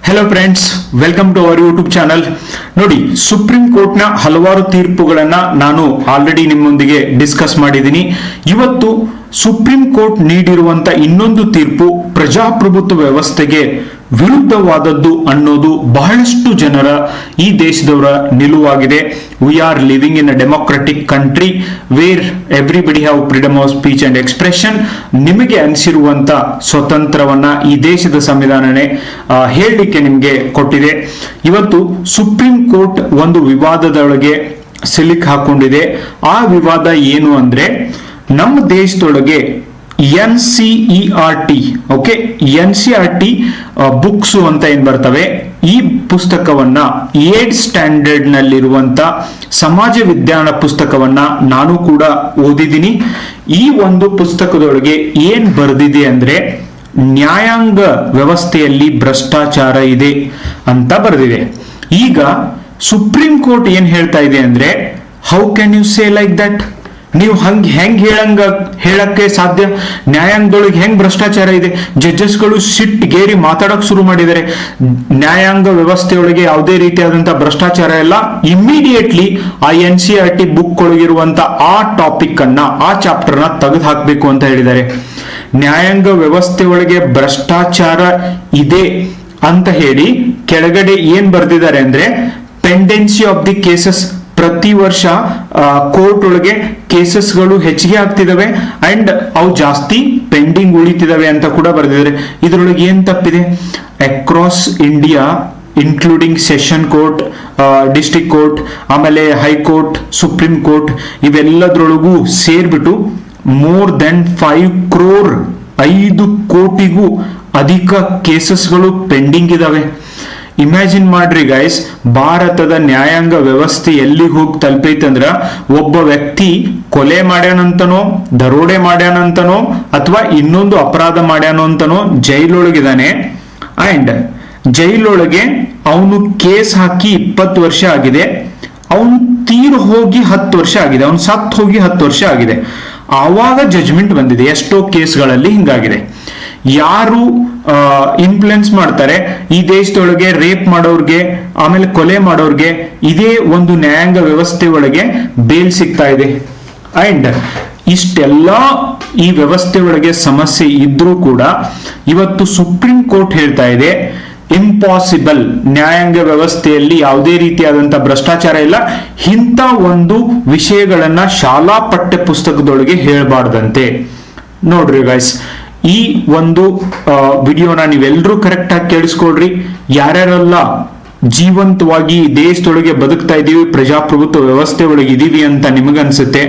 Hello friends, welcome to our YouTube channel. ನೋಡಿ, supreme ಕೋರ್ಟ್ನ ಹಲವಾರು ತೀರ್ಪುಗಳನ್ನ ನಾನು ಆಲ್ರೆಡಿ ನಿಮ್ಮೊಂದಿಗೆ ಡಿಸ್ಕಸ್ ಮಾಡಿದ್ದೀನಿ. ಇವತ್ತು ಸುಪ್ರೀಂ ಕೋರ್ಟ್ ನೀಡಿರುವಂತ ಇನ್ನೊಂದು ತೀರ್ಪು ಪ್ರಜಾಪ್ರಭುತ್ವ ವ್ಯವಸ್ಥೆಗೆ ವಿರುದ್ಧವಾದದ್ದು ಅನ್ನೋದು ಬಹಳಷ್ಟು ಜನರ, ಈ ದೇಶದವರ ನಿಲುವಾಗಿದೆ. We are living in a democratic country where everybody have freedom of speech and expression. ನಿಮಗೆ ಅನಿಸಿರುವಂತ ಸ್ವತಂತ್ರವನ್ನ ಈ ದೇಶದ ಸಂವಿಧಾನನೇ ಹೇಳಲಿಕ್ಕೆ ನಿಮಗೆ ಕೊಟ್ಟಿದೆ. ಇವತ್ತು ಸುಪ್ರೀಂ ಕೋರ್ಟ್ ಒಂದು ವಿವಾದದೊಳಗೆ ಸಿಲುಕಿ ಹಾಕೊಂಡಿದೆ. ಆ ವಿವಾದ ಏನು ಅಂದ್ರೆ, ನಮ್ಮ ದೇಶದೊಳಗೆ NCERT ಬುಕ್ಸ್ ಅಂತ ಏನ್ ಬರ್ತವೆ, ಈ ಪುಸ್ತಕವನ್ನ 8th ಸ್ಟ್ಯಾಂಡರ್ಡ್ ನಲ್ಲಿರುವಂತ ಸಮಾಜ ವಿಜ್ಞಾನ ಪುಸ್ತಕವನ್ನ ನಾನು ಕೂಡ ಓದಿದ್ದೀನಿ. ಈ ಒಂದು ಪುಸ್ತಕದೊಳಗೆ ಏನ್ ಬರೆದಿದೆ ಅಂದ್ರೆ, ನ್ಯಾಯಾಂಗ ವ್ಯವಸ್ಥೆಯಲ್ಲಿ ಭ್ರಷ್ಟಾಚಾರ ಇದೆ ಅಂತ ಬರೆದಿದೆ. ಈಗ ಸುಪ್ರೀಂ ಕೋರ್ಟ್ ಏನ್ ಹೇಳ್ತಾ ಇದೆ ಅಂದ್ರೆ, how can you say like that? ನೀವು ಹೆಂಗ್ ಹೇಳಕ್ಕೆ ಸಾಧ್ಯ? ನ್ಯಾಯಾಂಗದೊಳಗೆ ಹೆಂಗ್ ಭ್ರಷ್ಟಾಚಾರ ಇದೆ? ಜಡ್ಜಸ್ಗಳು ಸಿಟ್ಟಿಗೇರಿ ಮಾತಾಡಕ್ ಶುರು ಮಾಡಿದ್ದಾರೆ. ನ್ಯಾಯಾಂಗ ವ್ಯವಸ್ಥೆಯೊಳಗೆ ಯಾವುದೇ ರೀತಿಯಾದಂತಹ ಭ್ರಷ್ಟಾಚಾರ ಇಲ್ಲ. ಇಮಿಡಿಯೇಟ್ಲಿ ಆ NCERT ಬುಕ್ ಒಳಗಿರುವಂತ ಆ ಟಾಪಿಕ್ ಅನ್ನ, ಆ ಚಾಪ್ಟರ್ ನ ತೆಗೆದು ಹಾಕ್ಬೇಕು ಅಂತ ಹೇಳಿದ್ದಾರೆ. ನ್ಯಾಯಾಂಗ ವ್ಯವಸ್ಥೆ ಒಳಗೆ ಭ್ರಷ್ಟಾಚಾರ ಇದೆ ಅಂತ ಹೇಳಿ ಕೆಳಗಡೆ ಏನ್ ಬರ್ದಿದ್ದಾರೆ ಅಂದ್ರೆ, ಪೆಂಡೆನ್ಸಿ ಆಫ್ ದಿ ಕೇಸಸ್, ಪ್ರತಿ ವರ್ಷ ಕೋರ್ಟ್ ಒಳಗೆ ಕೇಸಸ್ಗಳು ಹೆಚ್ಚಿಗೆ ಆಗ್ತಿದಾವೆ ಅಂಡ್ ಅವು ಜಾಸ್ತಿ ಪೆಂಡಿಂಗ್ ಉಳಿತಿದಾವೆ ಅಂತ ಕೂಡ ಬರೆದಿದ್ದಾರೆ. ಇದರೊಳಗೆ ಏನ್ ತಪ್ಪಿದೆ? Across India including session court, district court, ಆಮೇಲೆ ಹೈಕೋರ್ಟ್, ಸುಪ್ರೀಂ ಕೋರ್ಟ್, ಇವೆಲ್ಲದ್ರೊಳಗೂ ಸೇರ್ಬಿಟ್ಟು ಮೋರ್ ದೆನ್ 5 crore 5 ಕೋಟಿಗೂ ಅಧಿಕ ಕೇಸಸ್ಗಳು ಪೆಂಡಿಂಗ್ ಇದಾವೆ. ಇಮ್ಯಾಜಿನ್ ಮಾಡ್ರಿ ಗೈಸ್, ಭಾರತದ ನ್ಯಾಯಾಂಗ ವ್ಯವಸ್ಥೆ ಎಲ್ಲಿಗೆ ಹೋಗಿ ತಲುಪೈತಂದ್ರ, ಒಬ್ಬ ವ್ಯಕ್ತಿ ಕೊಲೆ ಮಾಡ್ಯಾನಂತನೋ, ದರೋಡೆ ಮಾಡ್ಯಾನಂತನೋ, ಅಥವಾ ಇನ್ನೊಂದು ಅಪರಾಧ ಮಾಡ್ಯಾನೋ ಅಂತನೋ ಜೈಲೊಳಗಿದಾನೆ. ಅಂಡ್ ಜೈಲೊಳಗೆ ಅವನು ಕೇಸ್ ಹಾಕಿ 20 ವರ್ಷ ಆಗಿದೆ, ಅವನು ತೀರು ಹೋಗಿ 10 ವರ್ಷ ಆಗಿದೆ, ಅವನು ಸತ್ತು ಹೋಗಿ 10 ವರ್ಷ ಆಗಿದೆ. ಆವಾಗ ಜಜ್ಮೆಂಟ್ ಬಂದಿದೆ. ಎಷ್ಟೋ ಕೇಸ್ಗಳಲ್ಲಿ ಹಿಂಗಾಗಿದೆ. ಯಾರು ಇನ್ಫ್ಲುಯೆನ್ಸ್ ಮಾಡ್ತಾರೆ ಈ ದೇಶದೊಳಗೆ, ರೇಪ್ ಮಾಡೋರ್ಗೆ, ಆಮೇಲೆ ಕೊಲೆ ಮಾಡೋರ್ಗೆ, ಇದೇ ಒಂದು ನ್ಯಾಯಾಂಗ ವ್ಯವಸ್ಥೆ ಒಳಗೆ ಬೇಲ್ ಸಿಗ್ತಾ ಇದೆ. ಅಂಡ್ ಇಷ್ಟೆಲ್ಲ ಈ ವ್ಯವಸ್ಥೆ ಒಳಗೆ ಸಮಸ್ಯೆ ಇದ್ರೂ ಕೂಡ ಇವತ್ತು ಸುಪ್ರೀಂ ಕೋರ್ಟ್ ಹೇಳ್ತಾ ಇದೆ, ಇಂಪಾಸಿಬಲ್, ನ್ಯಾಯಾಂಗ ವ್ಯವಸ್ಥೆಯಲ್ಲಿ ಯಾವುದೇ ರೀತಿಯಾದಂತಹ ಭ್ರಷ್ಟಾಚಾರ ಇಲ್ಲ. ಇಂಥ ಒಂದು ವಿಷಯಗಳನ್ನ ಶಾಲಾ ಪಠ್ಯ ಪುಸ್ತಕದೊಳಗೆ ಹೇಳಬಾರ್ದಂತೆ. ನೋಡ್ರಿ ಗೈಸ್, ಈ ಒಂದು ವಿಡಿಯೋನ ನೀವೆಲ್ಲರೂ ಕರೆಕ್ಟ್ ಆಗಿ ಕೇಳಿಸ್ಕೊಳ್ರಿ. ಯಾರ್ಯಾರೆಲ್ಲ ಜೀವಂತವಾಗಿ ದೇಶದೊಳಗೆ ಬದುಕ್ತಾ ಇದೀವಿ, ಪ್ರಜಾಪ್ರಭುತ್ವ ವ್ಯವಸ್ಥೆ ಒಳಗೆ ಇದೀವಿ ಅಂತ ನಿಮಗನ್ಸುತ್ತೆ,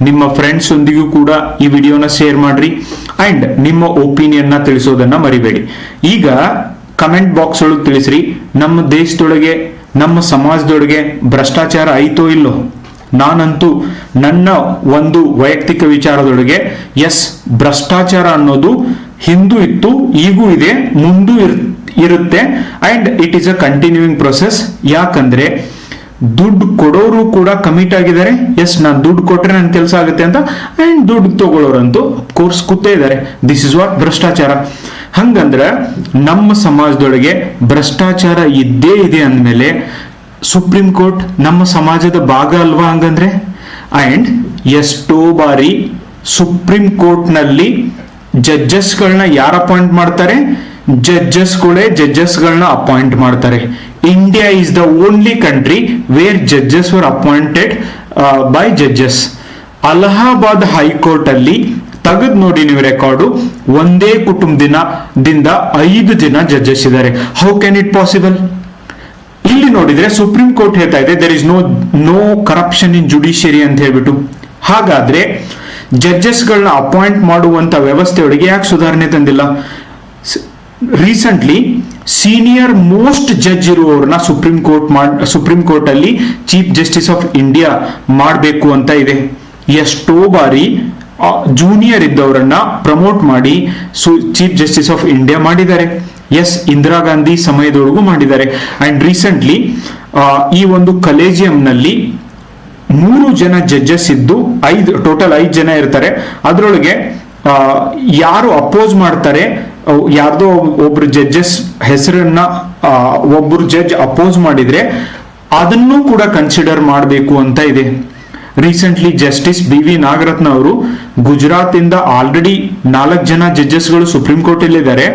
ನಿಮ್ಮ ಫ್ರೆಂಡ್ಸ್ ಒಂದಿಗೂ ಕೂಡ ಈ ವಿಡಿಯೋನ ಶೇರ್ ಮಾಡ್ರಿ. ಅಂಡ್ ನಿಮ್ಮ ಒಪಿನಿಯನ್ ನ ತಿಳಿಸೋದನ್ನ ಮರಿಬೇಡಿ. ಈಗ ಕಮೆಂಟ್ ಬಾಕ್ಸ್ ಒಳಗೆ ತಿಳಿಸ್ರಿ, ನಮ್ಮ ದೇಶದೊಳಗೆ, ನಮ್ಮ ಸಮಾಜದೊಳಗೆ ಭ್ರಷ್ಟಾಚಾರ ಐತೋ ಇಲ್ಲೋ? ನಾನಂತೂ ನನ್ನ ಒಂದು ವೈಯಕ್ತಿಕ ವಿಚಾರದೊಳಗೆ ಎಸ್, ಭ್ರಷ್ಟಾಚಾರ ಅನ್ನೋದು ಹಿಂದೂ ಇತ್ತು, ಈಗೂ ಇದೆ, ಮುಂದೂ ಇರುತ್ತೆ. And it is a continuing process. ಯಾಕಂದ್ರೆ ದುಡ್ಡು ಕೊಡೋರು ಕೂಡ ಕಮಿಟ್ ಆಗಿದ್ದಾರೆ. ಎಸ್, ನಾನು ದುಡ್ಡು ಕೊಟ್ರೆ ನನ್ನ ಕೆಲಸ ಆಗುತ್ತೆ ಅಂತ. ಅಂಡ್ ದುಡ್ಡು ತಗೊಳ್ಳೋರಂತೂ ಕೋರ್ಸ್ ಕೂತೇ ಇದ್ದಾರೆ. ದಿಸ್ ಇಸ್ ವಾಟ್ ಭ್ರಷ್ಟಾಚಾರ. ಹಂಗಂದ್ರೆ ನಮ್ಮ ಸಮಾಜದೊಳಗೆ ಭ್ರಷ್ಟಾಚಾರ ಇದ್ದೇ ಇದೆ ಅಂದ್ಮೇಲೆ ಸುಪ್ರೀಂ ಕೋರ್ಟ್ ನಮ್ಮ ಸಮಾಜದ ಭಾಗ ಅಲ್ವಾ ಹಂಗಂದ್ರೆ? ಅಂಡ್ ಎಷ್ಟೋ ಬಾರಿ ಸುಪ್ರೀಂ ಕೋರ್ಟ್ ನಲ್ಲಿ ಜಡ್ಜಸ್ಗಳನ್ನ ಯಾರು ಅಪಾಯಿಂಟ್ ಮಾಡ್ತಾರೆ? ಜಡ್ಜಸ್ಗಳೇ ಜಡ್ಜಸ್ಗಳನ್ನ ಅಪಾಯಿಂಟ್ ಮಾಡ್ತಾರೆ. India is the only country wear judges var appointed by judges. Allahabad high court ಅಲ್ಲಿ ತೆಗೆದು ನೋಡಿ ನೀವು ರೆಕಾರ್ಡು, ಒಂದೇ ಕುಟುಂಬದಿಂದ 5 ಜನ ಜಡ್ಜಸ್ ಇದ್ದಾರೆ. How can it possible? ಇಲ್ಲಿ ನೋಡಿದ್ರೆ ಸುಪ್ರೀಂ ಕೋರ್ಟ್ ಹೇಳ್ತಾ ಇದೆ there is no corruption in judiciary ಅಂತ ಹೇಳ್ಬಿಟ್ಟು. ಹಾಗಾದ್ರೆ ಜಡ್ಜಸ್ಗಳನ್ನ ಅಪಾಯಿಂಟ್ ಮಾಡುವಂತ ವ್ಯವಸ್ಥೆಯೊಳಗೆ ಯಾಕೆ ಸುಧಾರಣೆ ತಂದಿಲ್ಲ? ರೀಸೆಂಟ್ಲಿ ಸೀನಿಯರ್ ಮೋಸ್ಟ್ ಜಡ್ಜ್ ಇರುವವ್ರನ್ನ ಸುಪ್ರೀಂ ಕೋರ್ಟ್ ಅಲ್ಲಿ ಚೀಫ್ ಜಸ್ಟಿಸ್ ಆಫ್ ಇಂಡಿಯಾ ಮಾಡಬೇಕು ಅಂತ ಇದೆ. ಎಷ್ಟೋ ಬಾರಿ ಜೂನಿಯರ್ ಇದ್ದವರನ್ನ ಪ್ರಮೋಟ್ ಮಾಡಿ ಚೀಫ್ ಜಸ್ಟಿಸ್ ಆಫ್ ಇಂಡಿಯಾ ಮಾಡಿದ್ದಾರೆ. ಎಸ್, ಇಂದಿರಾ ಗಾಂಧಿ ಸಮಯದೊಳಗೂ ಮಾಡಿದ್ದಾರೆ. ಅಂಡ್ ರೀಸೆಂಟ್ಲಿ ಈ ಒಂದು ಕಲೇಜಿಯಂ ನಲ್ಲಿ 3 ಜನ ಜಡ್ಜಸ್ ಇದ್ದು ಟೋಟಲ್ 5 ಜನ ಇರ್ತಾರೆ. ಅದರೊಳಗೆ ಯಾರು ಅಪೋಸ್ ಮಾಡ್ತಾರೆ ಯಾರ್ದೋ ಒಬ್ರು ಜಡ್ಜಸ್ ಹೆಸರನ್ನ ಒಬ್ರು ಜಡ್ಜ್ ಅಪೋಸ್ ಮಾಡಿದ್ರೆ ಅದನ್ನು ಕೂಡ ಕನ್ಸಿಡರ್ ಮಾಡಬೇಕು ಅಂತ ಇದೆ. ರೀಸೆಂಟ್ಲಿ ಜಸ್ಟಿಸ್ BV ನಾಗರತ್ನ ಅವರು ಗುಜರಾತ್ ಇಂದ ಆಲ್ರೆಡಿ 4 ಜನ ಜಡ್ಜಸ್ಗಳು ಸುಪ್ರೀಂ ಕೋರ್ಟ್ ಅಲ್ಲಿ ಇದ್ದಾರೆ,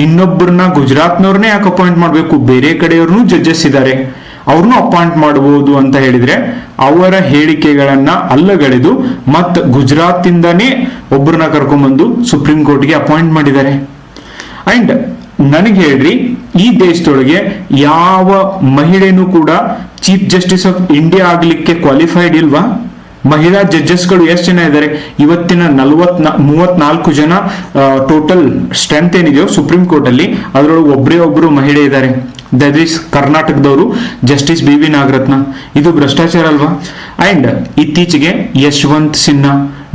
ಇನ್ನೊಬ್ಬರನ್ನ ಗುಜರಾತ್ನವ್ರನ್ನೇ ಯಾಕೆ ಅಪಾಯಿಂಟ್ ಮಾಡಬೇಕು, ಬೇರೆ ಕಡೆಯವ್ರನ್ನೂ ಜಡ್ಜಸ್ ಇದ್ದಾರೆ, ಅವ್ರನ್ನೂ ಅಪಾಯಿಂಟ್ ಮಾಡಬಹುದು ಅಂತ ಹೇಳಿದ್ರೆ ಅವರ ಹೇಳಿಕೆಗಳನ್ನ ಅಲ್ಲಗಳೆದು ಮತ್ ಗುಜರಾತ್ ಇಂದಾನೇ ಒಬ್ಬರನ್ನ ಕರ್ಕೊಂಡ್ಬಂದು ಸುಪ್ರೀಂ ಕೋರ್ಟ್ಗೆ ಅಪಾಯಿಂಟ್ ಮಾಡಿದ್ದಾರೆ. ಅಂಡ್ ನನಗೆ ಹೇಳ್ರಿ, ಈ ದೇಶದೊಳಗೆ ಯಾವ ಮಹಿಳೆನೂ ಕೂಡ ಚೀಫ್ ಜಸ್ಟಿಸ್ ಆಫ್ ಇಂಡಿಯಾ ಆಗ್ಲಿಕ್ಕೆ ಕ್ವಾಲಿಫೈಡ್ ಇಲ್ವಾ? ಮಹಿಳಾ ಜಡ್ಜಸ್ಗಳು ಎಷ್ಟು ಜನ ಇದ್ದಾರೆ? ಇವತ್ತಿನ 34 ಜನ ಟೋಟಲ್ ಸ್ಟ್ರೆಂತ್ ಏನಿದೆಯೋ ಸುಪ್ರೀಂ ಕೋರ್ಟ್ ಅಲ್ಲಿ, ಅದರೊಳಗೆ ಒಬ್ಬರು ಮಹಿಳೆ ಇದ್ದಾರೆ, ದಟ್ ಈಸ್ ಕರ್ನಾಟಕದವರು ಜಸ್ಟಿಸ್ BV ನಾಗರತ್ನ. ಇದು ಭ್ರಷ್ಟಾಚಾರ ಅಲ್ವಾ? ಅಂಡ್ ಇತ್ತೀಚೆಗೆ ಯಶವಂತ್ ಸಿನ್ಹಾ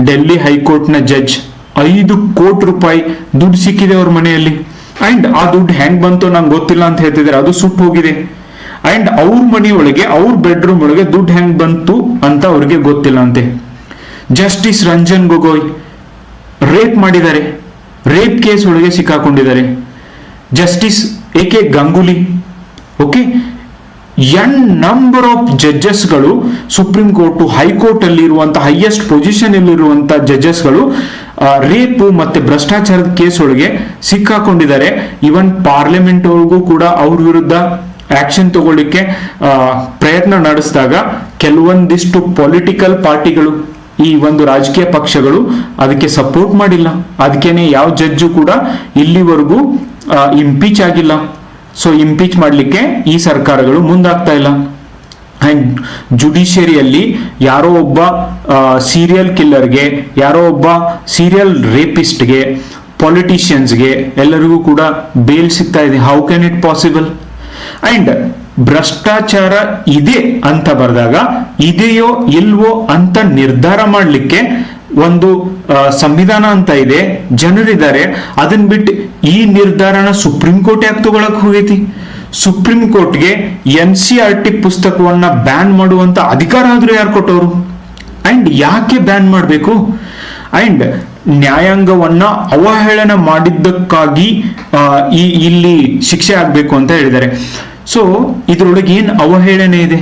ಡೆಲ್ಲಿ ಹೈಕೋರ್ಟ್ ನ ಜಡ್ಜ್ 5 ಕೋಟಿ ರೂಪಾಯಿ ದುಡ್ಡು ಸಿಕ್ಕಿದೆ ಅವ್ರ ಮನೆಯಲ್ಲಿ. ಅಂಡ್ ಆ ದುಡ್ಡು ಹೆಂಗ್ ಬಂತು ನಂಗೆ ಗೊತ್ತಿಲ್ಲ ಅಂತ ಹೇಳ್ತಿದ್ದಾರೆ, ಅದು ಸುಟ್ಟು ಹೋಗಿದೆ. ಅಂಡ್ ಅವ್ರ ಮನೆಯೊಳಗೆ ಅವ್ರ ಬೆಡ್ರೂಮ್ ಒಳಗೆ ದುಡ್ಡು ಹೆಂಗ್ ಬಂತು ಅಂತ ಅವ್ರಿಗೆ ಗೊತ್ತಿಲ್ಲ ಅಂತೆ. ಜಸ್ಟಿಸ್ ರಂಜನ್ ಗೊಗೊಯ್ ರೇಪ್ ಮಾಡಿದ್ದಾರೆ, ರೇಪ್ ಕೇಸ್ ಒಳಗೆ ಸಿಕ್ಕಾಕೊಂಡಿದ್ದಾರೆ. Justice AK Ganguly, okay, number of ಜಡ್ಜಸ್ಗಳು ಸುಪ್ರೀಂ ಕೋರ್ಟ್ ಹೈಕೋರ್ಟ್ ಅಲ್ಲಿ ಇರುವಂತಹ ಹೈಯೆಸ್ಟ್ ಪೊಸಿಷನ್ ಅಲ್ಲಿರುವಂತಹ ಜಡ್ಜಸ್ಗಳು ರೇಪ್ ಮತ್ತೆ ಭ್ರಷ್ಟಾಚಾರದ ಕೇಸ್ ಒಳಗೆ ಸಿಕ್ಕಾಕೊಂಡಿದ್ದಾರೆ. ಇವನ್ ಪಾರ್ಲಿಮೆಂಟ್ ಒಳಗೂ ಕೂಡ ಅವ್ರ ವಿರುದ್ಧ ಆಕ್ಷನ್ ತಗೊಳ್ಳಿಕ್ಕೆ ಪ್ರಯತ್ನ ನಡೆಸಿದಾಗ ಕೆಲವೊಂದಿಷ್ಟು ಪೊಲಿಟಿಕಲ್ ಪಾರ್ಟಿಗಳು, ಈ ಒಂದು ರಾಜಕೀಯ ಪಕ್ಷಗಳು ಅದಕ್ಕೆ ಸಪೋರ್ಟ್ ಮಾಡಿಲ್ಲ. ಅದಕ್ಕೇನೆ ಯಾವ ಜಡ್ಜು ಕೂಡ ಇಲ್ಲಿವರೆಗೂ ಇಂಪೀಚ್ ಆಗಿಲ್ಲ. ಸೊ ಇಂಪೀಚ್ ಮಾಡ್ಲಿಕ್ಕೆ ಈ ಸರ್ಕಾರಗಳು ಮುಂದಾಗ್ತಾ ಇಲ್ಲ. ಅಂಡ್ ಜುಡಿಷಿಯರಿಯಲ್ಲಿ ಯಾರೋ ಒಬ್ಬ ಸೀರಿಯಲ್ ಕಿಲ್ಲರ್ಗೆ, ಯಾರೋ ಒಬ್ಬ ಸೀರಿಯಲ್ ರೇಪಿಸ್ಟ್ಗೆ, ಪೊಲಿಟಿಷಿಯನ್ಸ್ಗೆ ಎಲ್ಲರಿಗೂ ಕೂಡ ಬೇಲ್ ಸಿಗ್ತಾ ಇದೆ. How can it possible? And ಭ್ರಷ್ಟಾಚಾರ ಇದೆ ಅಂತ ಬರೆದಾಗ ಇದೆಯೋ ಇಲ್ವೋ ಅಂತ ನಿರ್ಧಾರ ಮಾಡಲಿಕ್ಕೆ ಒಂದು ಸಂವಿಧಾನ ಅಂತ ಇದೆ, ಜನರಿದ್ದಾರೆ. ಅದನ್ನ ಬಿಟ್ಟು ಈ ನಿರ್ಧಾರನ ಸುಪ್ರೀಂ ಕೋರ್ಟ್ ಯಾಕೆ ತಗೊಳಕ್ ಹೋಗೈತಿ? ಸುಪ್ರೀಂ ಕೋರ್ಟ್ಗೆ NCERT ಪುಸ್ತಕವನ್ನ ಬ್ಯಾನ್ ಮಾಡುವಂತ ಅಧಿಕಾರ ಆದ್ರೂ ಯಾರು ಕೊಟ್ಟವರು? ಅಂಡ್ ಯಾಕೆ ಬ್ಯಾನ್ ಮಾಡಬೇಕು? ಅಂಡ್ ನ್ಯಾಯಾಂಗವನ್ನ ಅವಹೇಳನ ಮಾಡಿದ್ದಕ್ಕಾಗಿ ಇಲ್ಲಿ ಶಿಕ್ಷೆ ಆಗ್ಬೇಕು ಅಂತ ಹೇಳಿದ್ದಾರೆ. ಸೊ ಇದ್ರೊಳಗೆ ಏನ್ ಅವಹೇಳನೆ ಇದೆ?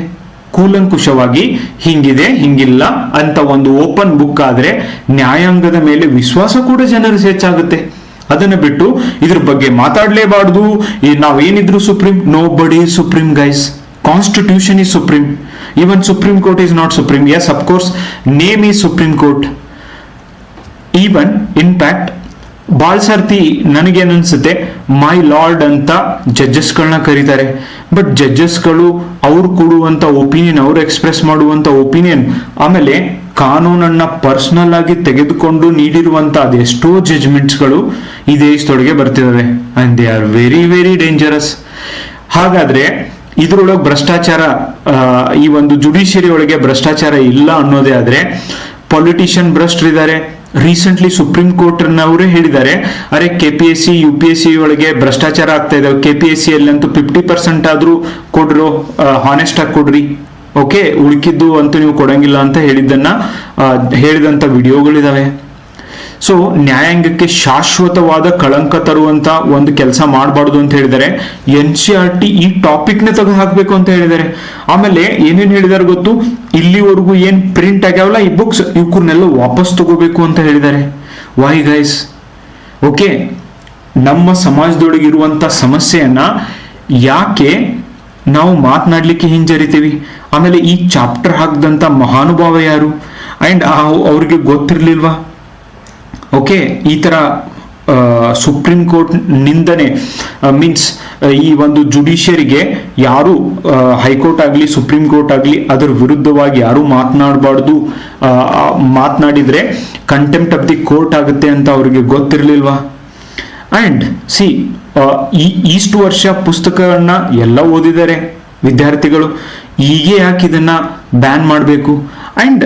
ಕೂಲಂಕುಷವಾಗಿ ಹಿಂಗಿದೆ ಹಿಂಗಿಲ್ಲ ಅಂತ ಒಂದು ಓಪನ್ ಬುಕ್ ಆದ್ರೆ ನ್ಯಾಯಾಂಗದ ಮೇಲೆ ವಿಶ್ವಾಸ ಕೂಡ ಜನರು ಹೆಚ್ಚಾಗುತ್ತೆ. ಅದನ್ನ ಬಿಟ್ಟು ಇದ್ರ ಬಗ್ಗೆ ಮಾತಾಡ್ಲೇಬಾರ್ದು, ನಾವೇನಿದ್ರು supreme, nobody supreme guys. Constitution is supreme, even supreme court is not supreme. Yes, of course name is supreme court. Even in fact ಬಾಳ್ ಸರ್ತಿ ನನಗೇನನ್ಸುತ್ತೆ, ಮೈ ಲಾರ್ಡ್ ಅಂತ ಜಡ್ಜಸ್ಗಳನ್ನ ಕರೀತಾರೆ. ಬಟ್ ಜಡ್ಜಸ್ಗಳು ಅವ್ರು ಕೊಡುವಂತ ಒಪಿನಿಯನ್, ಅವ್ರು ಎಕ್ಸ್ಪ್ರೆಸ್ ಮಾಡುವಂತ ಒಪಿನಿಯನ್, ಆಮೇಲೆ ಕಾನೂನನ್ನ ಪರ್ಸನಲ್ ಆಗಿ ತೆಗೆದುಕೊಂಡು ನೀಡಿರುವಂತ ಅದೆಷ್ಟೋ ಜಡ್ಜ್ಮೆಂಟ್ಸ್ಗಳು ಈ ದೇಶದೊಳಗೆ ಬರ್ತಿದ್ದಾವೆ. And they are very very dangerous. ಹಾಗಾದ್ರೆ ಇದ್ರೊಳಗೆ ಭ್ರಷ್ಟಾಚಾರ, ಈ ಒಂದು ಜುಡಿಷಿಯರಿ ಒಳಗೆ ಭ್ರಷ್ಟಾಚಾರ ಇಲ್ಲ ಅನ್ನೋದೇ ಆದ್ರೆ, ಪೊಲಿಟಿಷಿಯನ್ ಭ್ರಷ್ಟರಿದ್ದಾರೆ. ರೀಸೆಂಟ್ಲಿ ಸುಪ್ರೀಂ ಕೋರ್ಟ್ ನವರೇ ಹೇಳಿದ್ದಾರೆ, ಅರೆ KPSC UPSC ಒಳಗೆ ಭ್ರಷ್ಟಾಚಾರ ಆಗ್ತಾ ಇದೆ, KPSC ಅಲ್ಲಂತೂ 50% ಆದ್ರೂ ಕೊಡ್ರು, ಹಾನೆಸ್ಟ್ ಆಗಿ ಕೊಡ್ರಿ, ಓಕೆ, ಉಳ್ಕಿದ್ದು ಅಂತೂ ನೀವು ಕೊಡಂಗಿಲ್ಲ ಅಂತ ಹೇಳಿದಂತ ವಿಡಿಯೋಗಳಿದಾವೆ. ಸೊ ನ್ಯಾಯಾಂಗಕ್ಕೆ ಶಾಶ್ವತವಾದ ಕಳಂಕ ತರುವಂತ ಒಂದು ಕೆಲಸ ಮಾಡಬಾರ್ದು ಅಂತ ಹೇಳಿದ್ದಾರೆ. NCERT ಈ ಟಾಪಿಕ್ ನ ತೆಗೆದು ಹಾಕ್ಬೇಕು ಅಂತ ಹೇಳಿದ್ದಾರೆ. ಆಮೇಲೆ ಏನೇನ್ ಹೇಳಿದಾರೆ ಗೊತ್ತು? ಇಲ್ಲಿವರೆಗೂ ಏನ್ ಪ್ರಿಂಟ್ ಆಗ್ಯಾವಲ್ಲ ಈ ಬುಕ್ಸ್, ಇವಕ್ಕನ್ನೆಲ್ಲ ವಾಪಸ್ ತಗೋಬೇಕು ಅಂತ ಹೇಳಿದ್ದಾರೆ. Y guys? ಓಕೆ, ನಮ್ಮ ಸಮಾಜದೊಳಗಿರುವಂತ ಸಮಸ್ಯೆಯನ್ನ ಯಾಕೆ ನಾವು ಮಾತನಾಡ್ಲಿಕ್ಕೆ ಹಿಂಜರಿತೀವಿ? ಆಮೇಲೆ ಈ ಚಾಪ್ಟರ್ ಹಾಕಿದಂತ ಮಹಾನುಭಾವ ಯಾರು? ಅಂಡ್ ಅವ್ರಿಗೆ ಗೊತ್ತಿರ್ಲಿಲ್ವಾ? ಓಕೆ, ಈ ತರ ಸುಪ್ರೀಂ ಕೋರ್ಟ್ ನಿಂದನೆ ಮೀನ್ಸ್ ಈ ಒಂದು ಜುಡಿಷಿಯರಿಗೆ ಯಾರು ಹೈಕೋರ್ಟ್ ಆಗ್ಲಿ ಸುಪ್ರೀಂ ಕೋರ್ಟ್ ಆಗ್ಲಿ ಅದರ ವಿರುದ್ಧವಾಗಿ ಯಾರು ಮಾತನಾಡಬಾರ್ದು, ಮಾತನಾಡಿದ್ರೆ ಕಂಟೆಂಪ್ಟ್ ಆಫ್ ದಿ ಕೋರ್ಟ್ ಆಗುತ್ತೆ ಅಂತ ಅವ್ರಿಗೆ ಗೊತ್ತಿರ್ಲಿಲ್ವಾ? ಅಂಡ್ ಸಿ, ಇಷ್ಟು ವರ್ಷ ಪುಸ್ತಕಗಳನ್ನ ಎಲ್ಲ ಓದಿದ್ದಾರೆ ವಿದ್ಯಾರ್ಥಿಗಳು, ಹೀಗೆ ಯಾಕೆ ಇದನ್ನ ಬ್ಯಾನ್ ಮಾಡಬೇಕು? ಅಂಡ್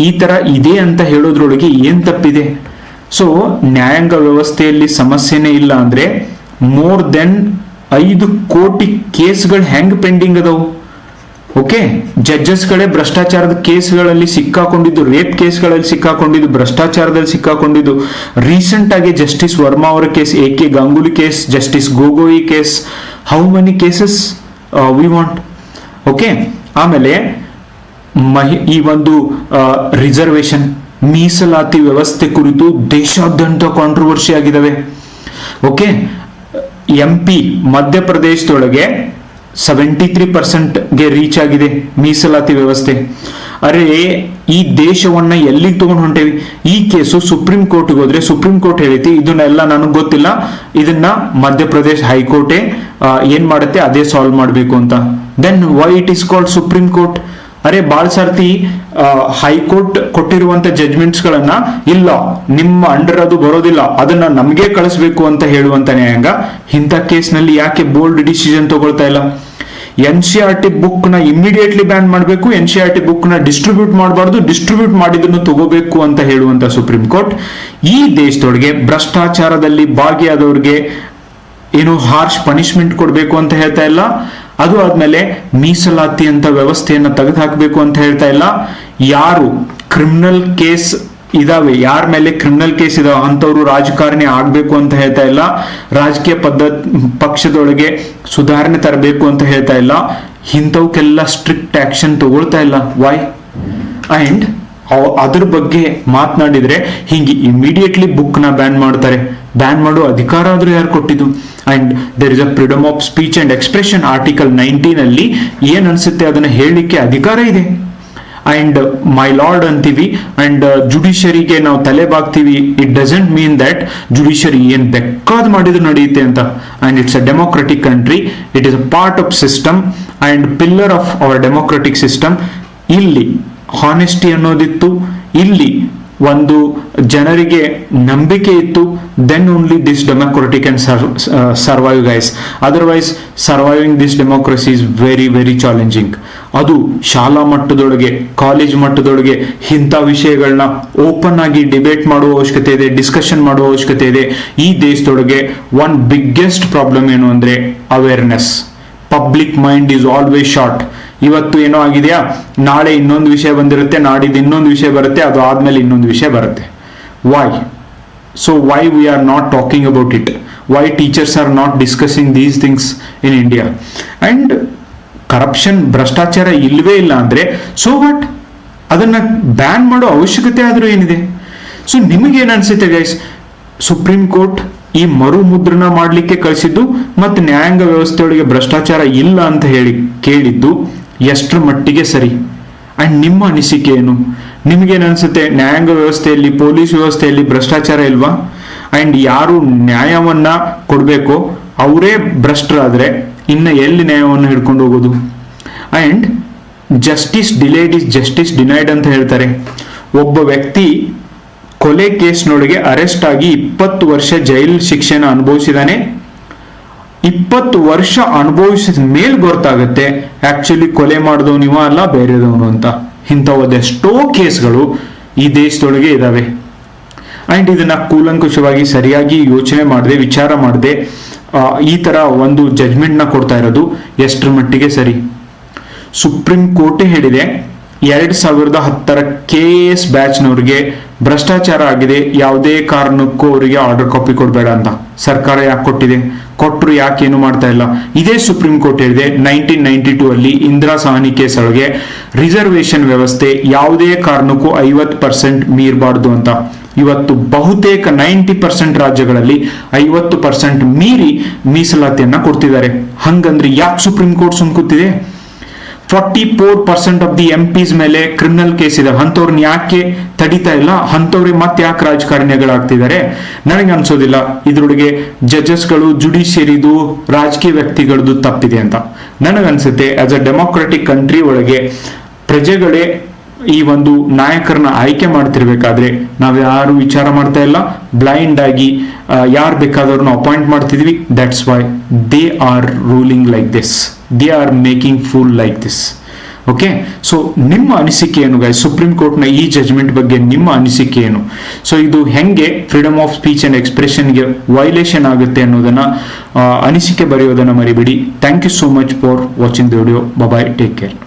ಈ ತರ ಇದೆ ಅಂತ ಹೇಳೋದ್ರೊಳಗೆ ಏನ್ ತಪ್ಪಿದೆ? ಸೊ ನ್ಯಾಯಾಂಗ ವ್ಯವಸ್ಥೆಯಲ್ಲಿ ಸಮಸ್ಯೆನೇ ಇಲ್ಲ ಅಂದ್ರೆ ಮೋರ್ ದೆನ್ 5 ಕೋಟಿ ಕೇಸ್ಗಳು ಹೆಂಗ್ ಪೆಂಡಿಂಗ್ ಅದಾವು? ಓಕೆ, ಜಡ್ಜಸ್ಗಳೇ ಭ್ರಷ್ಟಾಚಾರದ ಕೇಸ್ಗಳಲ್ಲಿ ಸಿಕ್ಕಾಕೊಂಡಿದ್ದು, ರೇಪ್ ಕೇಸ್ಗಳಲ್ಲಿ ಸಿಕ್ಕಾಕೊಂಡಿದ್ದು, ಭ್ರಷ್ಟಾಚಾರದಲ್ಲಿ ಸಿಕ್ಕಾಕೊಂಡಿದ್ದು. ರೀಸೆಂಟ್ ಆಗಿ ಜಸ್ಟಿಸ್ ವರ್ಮಾ ಅವರ case, AK Ganguly case, justice Gogoi case, how many cases we want. Okay, ಆಮೇಲೆ ಈ ಒಂದು ರಿಸರ್ವೇಶನ್ ಮೀಸಲಾತಿ ವ್ಯವಸ್ಥೆ ಕುರಿತು ದೇಶಾದ್ಯಂತ ಕಾಂಟ್ರವರ್ಸಿ ಆಗಿದ್ದಾವೆ. ಓಕೆ, MP ಮಧ್ಯಪ್ರದೇಶದೊಳಗೆ 73% ರೀಚ್ ಆಗಿದೆ ಮೀಸಲಾತಿ ವ್ಯವಸ್ಥೆ. ಅರೆ, ಈ ದೇಶವನ್ನ ಎಲ್ಲಿಗೆ ತಗೊಂಡು ಹೊಂಟೇವಿ? ಈ ಕೇಸು ಸುಪ್ರೀಂ ಕೋರ್ಟ್ಗೆ ಹೋದ್ರೆ ಸುಪ್ರೀಂ ಕೋರ್ಟ್ ಹೇಳೈತಿ ಇದನ್ನೆಲ್ಲ ನನಗೆ ಗೊತ್ತಿಲ್ಲ, ಇದನ್ನ ಮಧ್ಯಪ್ರದೇಶ ಹೈಕೋರ್ಟೇ ಏನ್ ಮಾಡುತ್ತೆ ಅದೇ ಸಾಲ್ವ್ ಮಾಡಬೇಕು ಅಂತ. Then why it is called supreme court? ಅರೆ, ಬಾಳ್ ಸರ್ತಿ ಹೈಕೋರ್ಟ್ ಕೊಟ್ಟಿರುವಂತ ಜಡ್ಜ್ಮೆಂಟ್ಸ್ ಗಳನ್ನ ಇಲ್ಲ ನಿಮ್ಮ ಅಂಡರ್ ಅದು ಬರೋದಿಲ್ಲ, ಅದನ್ನ ನಮ್ಗೆ ಕಳಿಸ್ಬೇಕು ಅಂತ ಹೇಳುವಂತ ನ್ಯಾಯಾಂಗ ಇಂಥ ಕೇಸ್ ನಲ್ಲಿ ಯಾಕೆ ಬೋಲ್ಡ್ ಡಿಸಿಷನ್ ತಗೊಳ್ತಾ ಇಲ್ಲ? NCERT ಬುಕ್ ನ ಇಮಿಡಿಯೇಟ್ಲಿ ಬ್ಯಾನ್ ಮಾಡಬೇಕು, NCERT ಬುಕ್ ನ ಡಿಸ್ಟ್ರಿಬ್ಯೂಟ್ ಮಾಡಬಾರ್ದು, ಡಿಸ್ಟ್ರಿಬ್ಯೂಟ್ ಮಾಡಿದ್ದನ್ನು ತಗೋಬೇಕು ಅಂತ ಹೇಳುವಂತ ಸುಪ್ರೀಂ ಕೋರ್ಟ್ ಈ ದೇಶದೊಳಗೆ ಭ್ರಷ್ಟಾಚಾರದಲ್ಲಿ ಭಾಗಿಯಾದವ್ರಿಗೆ ಏನು ಹಾರ್ಶ್ ಪನಿಷ್ಮೆಂಟ್ ಕೊಡ್ಬೇಕು ಅಂತ ಹೇಳ್ತಾ ಇಲ್ಲ. ಅದು ಆದ್ಮೇಲೆ ಮೀಸಲಾತಿ ಅಂತ ವ್ಯವಸ್ಥೆಯನ್ನ ತೆಗೆದು ಹಾಕಬೇಕು ಅಂತ ಹೇಳ್ತಾ ಇಲ್ಲ. ಯಾರು ಕ್ರಿಮಿನಲ್ ಕೇಸ್ ಇದಾವೆ, ಯಾರ ಮೇಲೆ ಕ್ರಿಮಿನಲ್ ಕೇಸ್ ಇದಾವೆ ಅಂತವ್ರು ರಾಜಕಾರಣಿ ಆಗ್ಬೇಕು ಅಂತ ಹೇಳ್ತಾ ಇಲ್ಲ. ರಾಜಕೀಯ ಪಕ್ಷದೊಳಗೆ ಸುಧಾರಣೆ ತರಬೇಕು ಅಂತ ಹೇಳ್ತಾ ಇಲ್ಲ. ಇಂಥವಕ್ಕೆಲ್ಲ ಸ್ಟ್ರಿಕ್ಟ್ ಆಕ್ಷನ್ ತಗೊಳ್ತಾ ಇಲ್ಲ. ವೈ? ಅಂಡ್ ಅದ್ರ ಬಗ್ಗೆ ಮಾತನಾಡಿದ್ರೆ ಹಿಂಗೆ ಇಮಿಡಿಯೇಟ್ಲಿ ಬುಕ್ ನ ಬ್ಯಾನ್ ಮಾಡ್ತಾರೆ. ಬ್ಯಾನ್ ಮಾಡೋ ಅಧಿಕಾರ ಆದ್ರೂ ಯಾರು ಕೊಟ್ಟಿದ್ದು? And there is a freedom of speech and expression article 19 ಅಲ್ಲಿ ಏನ್ ಅನ್ಸುತ್ತೆ ಅದನ್ನ ಹೇಳಲಿಕ್ಕೆ ಅಧಿಕಾರ ಇದೆ. ಅಂಡ್ ಮೈ ಲಾರ್ಡ್ ಅಂತೀವಿ ಅಂಡ್ ಜುಡಿಷರಿಗೆ ನಾವು ತಲೆ ಬಾಗ್ತೀವಿ. It doesn't mean that judiciary ಏನ್ ಬೇಕಾದ್ ಮಾಡಿದ್ರು ನಡೆಯುತ್ತೆ ಅಂತ. And it's a democratic country, it is a part of system and pillar of our democratic system. ಇಲ್ಲಿ ಹಾನೆಸ್ಟಿ ಅನ್ನೋದಿತ್ತು, ಇಲ್ಲಿ ಒಂದು ಜನರಿಗೆ ನಂಬಿಕೆ ಇತ್ತು. Then only this democratic can survive guys. Otherwise surviving this democracy is very very challenging. ಅದು ಶಾಲಾ ಮಟ್ಟದೊಳಗೆ, college ಮಟ್ಟದೊಳಗೆ ಇಂಥ ವಿಷಯಗಳನ್ನ ಓಪನ್ ಆಗಿ ಡಿಬೇಟ್ ಮಾಡುವ ಅವಶ್ಯಕತೆ ಇದೆ, ಡಿಸ್ಕಷನ್ ಮಾಡುವ ಅವಶ್ಯಕತೆ ಇದೆ. ಈ ದೇಶದೊಳಗೆ ಒನ್ ಬಿಗ್ಗೆಸ್ಟ್ ಪ್ರಾಬ್ಲಮ್ ಏನು ಅಂದ್ರೆ awareness. Public mind is always short. ಇವತ್ತು ಏನೋ ಆಗಿದೆಯಾ, ನಾಳೆ ಇನ್ನೊಂದು ವಿಷಯ ಬಂದಿರುತ್ತೆ, ನಾಡಿದ್ದು ಇನ್ನೊಂದು ವಿಷಯ ಬರುತ್ತೆ, ಅದು ಆದ್ಮೇಲೆ ಇನ್ನೊಂದು ವಿಷಯ ಬರುತ್ತೆ. Why? So why we are not talking about it? Why teachers are not discussing these things in India? And corruption, ಭ್ರಷ್ಟಾಚಾರ ಇಲ್ವೇ ಇಲ್ಲ ಅಂದ್ರೆ ಸೊ ವಾಟ್? ಅದನ್ನ ಬ್ಯಾನ್ ಮಾಡೋ ಅವಶ್ಯಕತೆ ಆದ್ರೂ ಏನಿದೆ? ಸೊ ನಿಮಗೇನ್ ಅನ್ಸುತ್ತೆ ಗೈಸ್? ಸುಪ್ರೀಂ ಕೋರ್ಟ್ ಈ ಮರು ಮುದ್ರಣ ಮಾಡ್ಲಿಕ್ಕೆ ಕಳಿಸಿದ್ದು ಮತ್ತೆ ನ್ಯಾಯಾಂಗ ವ್ಯವಸ್ಥೆಯೊಳಗೆ ಭ್ರಷ್ಟಾಚಾರ ಇಲ್ಲ ಅಂತ ಹೇಳಿ ಕೇಳಿದ್ದು ಎಷ್ಟರ ಮಟ್ಟಿಗೆ ಸರಿ? ಅಂಡ್ ನಿಮ್ಮ ಅನಿಸಿಕೆ ಏನು? ನಿಮ್ಗೇನ್ ಅನ್ಸುತ್ತೆ? ನ್ಯಾಯಾಂಗ ವ್ಯವಸ್ಥೆಯಲ್ಲಿ, ಪೊಲೀಸ್ ವ್ಯವಸ್ಥೆಯಲ್ಲಿ ಭ್ರಷ್ಟಾಚಾರ ಇಲ್ವಾ? ಅಂಡ್ ಯಾರು ನ್ಯಾಯವನ್ನ ಕೊಡ್ಬೇಕೋ ಅವರೇ ಭ್ರಷ್ಟರಾದ್ರೆ ಇನ್ನ ಎಲ್ಲಿ ನ್ಯಾಯವನ್ನು ಹಿಡ್ಕೊಂಡು ಹೋಗೋದು? And justice delayed is justice denied ಅಂತ ಹೇಳ್ತಾರೆ. ಒಬ್ಬ ವ್ಯಕ್ತಿ ಕೊಲೆ ಕೇಸ್ನೊಳಗೆ ಅರೆಸ್ಟ್ ಆಗಿ 20 ವರ್ಷ ಜೈಲ್ ಶಿಕ್ಷೆನ ಅನುಭವಿಸಿದಾನೆ. 20 ವರ್ಷ ಅನುಭವಿಸಿದ ಮೇಲ್ ಗೊತ್ತಾಗುತ್ತೆ ಆಕ್ಚುಲಿ ಕೊಲೆ ಮಾಡಿದವನು ಇವ ಅಲ್ಲ ಬೇರೆದವನು ಅಂತ. ಇಂಥವದೆಷ್ಟೋ ಕೇಸ್ಗಳು ಈ ದೇಶದೊಳಗೆ ಇದಾವೆ. ಅಂಡ್ ಇದನ್ನ ಕೂಲಂಕುಷವಾಗಿ ಸರಿಯಾಗಿ ಯೋಚನೆ ಮಾಡದೆ, ವಿಚಾರ ಮಾಡದೆ ಈ ತರ ಒಂದು ಜಡ್ಜ್ಮೆಂಟ್ ನ ಕೊಡ್ತಾ ಇರೋದು ಎಷ್ಟರ ಮಟ್ಟಿಗೆ ಸರಿ? ಸುಪ್ರೀಂ ಕೋರ್ಟೇ ಹೇಳಿದೆ 2010 KAS ಬ್ಯಾಚ್ನವ್ರಿಗೆ ಭ್ರಷ್ಟಾಚಾರ ಆಗಿದೆ, ಯಾವುದೇ ಕಾರಣಕ್ಕೂ ಅವರಿಗೆ ಆರ್ಡರ್ ಕಾಪಿ ಕೊಡಬೇಡ ಅಂತ. ಸರ್ಕಾರ ಯಾಕೆ ಕೊಟ್ಟಿದೆ? ಕೊಟ್ಟರು ಯಾಕೆ ಏನು ಮಾಡ್ತಾ ಇಲ್ಲ? ಇದೇ ಸುಪ್ರೀಂ ಕೋರ್ಟ್ ಹೇಳಿದೆ 1992 ಅಲ್ಲಿ ಇಂದಿರಾ ಸಾಹ್ನಿ ಕೇಸ್ ಒಳಗೆ ರಿಸರ್ವೇಶನ್ ವ್ಯವಸ್ಥೆ ಯಾವುದೇ ಕಾರಣಕ್ಕೂ 50% ಮೀರಬಾರ್ದು ಅಂತ. ಇವತ್ತು ಬಹುತೇಕ 90% ರಾಜ್ಯಗಳಲ್ಲಿ 50% ಮೀರಿ ಮೀಸಲಾತಿಯನ್ನ ಕೊಡ್ತಿದ್ದಾರೆ. ಹಂಗಂದ್ರೆ ಯಾಕೆ ಸುಪ್ರೀಂ ಕೋರ್ಟ್ ಸುಮ್ಕುತ್ತಿದೆ? 44% ಆಫ್ ದಿ MPs ಮೇಲೆ ಕ್ರಿಮಿನಲ್ ಕೇಸ್ ಇದೆ. ಅಂಥವ್ರನ್ನ ಯಾಕೆ ತಡಿತಾ ಇಲ್ಲ? ಅಂಥವ್ರಿಗೆ ಮತ್ತೆ ಯಾಕೆ ರಾಜಕಾರಣಿಗಳಾಗ್ತಿದ್ದಾರೆ? ನನಗೆ ಅನ್ಸೋದಿಲ್ಲ ಇದ್ರೊಳಗೆ ಜಡ್ಜಸ್ಗಳು, ಜುಡಿಷಿಯರಿದು, ರಾಜಕೀಯ ವ್ಯಕ್ತಿಗಳದ್ದು ತಪ್ಪಿದೆ ಅಂತ. ನನಗನ್ಸುತ್ತೆ ಆಸ್ ಅ ಡೆಮೋಕ್ರೆಟಿಕ್ ಕಂಟ್ರಿ ಒಳಗೆ ಪ್ರಜೆಗಳೇ ಈ ಒಂದು ನಾಯಕರನ್ನ ಆಯ್ಕೆ ಮಾಡ್ತಿರ್ಬೇಕಾದ್ರೆ ನಾವ್ಯಾರು ವಿಚಾರ ಮಾಡ್ತಾ ಇಲ್ಲ. ಬ್ಲೈಂಡ್ ಆಗಿ ಯಾರು ಬೇಕಾದವ್ರನ್ನ ಅಪಾಯಿಂಟ್ ಮಾಡ್ತಿದ್ವಿ. That's why they are ruling like this, they are making fool like this. Okay, so ನಿಮ್ಮ ಅನಿಸಿಕೆ ಏನು ಗೈಸ್? ಸುಪ್ರೀಂ ಕೋರ್ಟ್ನ ಈ ಜಜ್ಮೆಂಟ್ ಬಗ್ಗೆ ನಿಮ್ಮ ಅನಿಸಿಕೆ ಏನು? ಸೊ ಇದು ಹೆಂಗೆ ಫ್ರೀಡಮ್ ಆಫ್ ಸ್ಪೀಚ್ ಅಂಡ್ ಎಕ್ಸ್ಪ್ರೆಷನ್ಗೆ ವೈಲೇಷನ್ ಆಗುತ್ತೆ ಅನ್ನೋದನ್ನ ಅನಿಸಿಕೆ ಬರೆಯೋದನ್ನ ಮರಿಬೇಡಿ. Thank you so much for watching the video. Bye, take care.